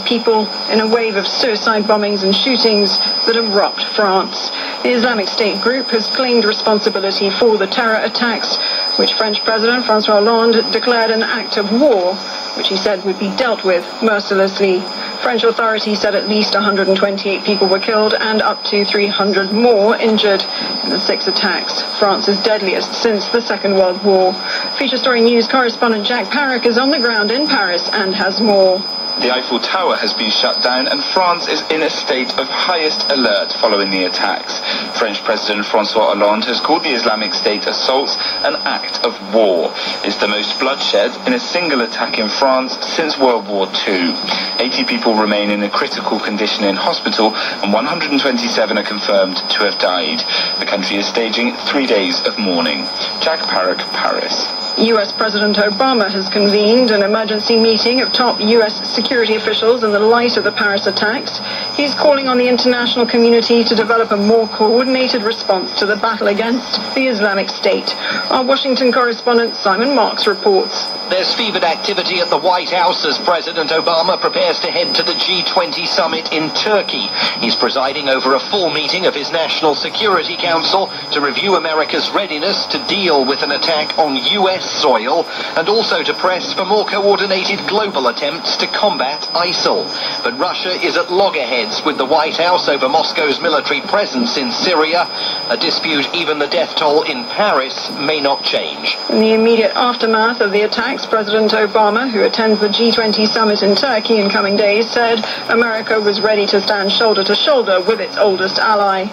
people in a wave of suicide bombings and shootings that have rocked France. The Islamic State group has claimed responsibility for the terror attacks, which French President François Hollande declared an act of war, which he said would be dealt with mercilessly. French authorities said at least 128 people were killed and up to 300 more injured in the 6 attacks, France's deadliest since the Second World War. Feature Story News correspondent Jack Parrock is on the ground in Paris and has more. The Eiffel Tower has been shut down and France is in a state of highest alert following the attacks. French President François Hollande has called the Islamic State assaults an act of war. It's the most bloodshed in a single attack in France since World War II. 80 people remain in a critical condition in hospital and 127 are confirmed to have died. The country is staging 3 days of mourning. Jack Parrock, Paris. US President Obama has convened an emergency meeting of top US security officials in the light of the Paris attacks. He's calling on the international community to develop a more coordinated response to the battle against the Islamic State. Our Washington correspondent Simon Marks reports. There's fevered activity at the White House as President Obama prepares to head to the G20 summit in Turkey. He's presiding over a full meeting of his National Security Council to review America's readiness to deal with an attack on US soil and also to press for more coordinated global attempts to combat ISIL. But Russia is at loggerheads with the White House over Moscow's military presence in Syria, a dispute even the death toll in Paris may not change. In the immediate aftermath of the attacks, President Obama, who attends the G20 summit in Turkey in coming days, said America was ready to stand shoulder to shoulder with its oldest ally.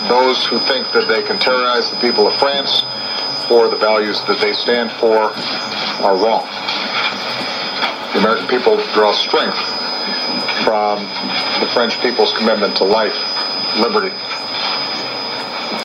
Those who think that they can terrorize the people of France for the values that they stand for are wrong. The American people draw strength from the French people's commitment to life, liberty,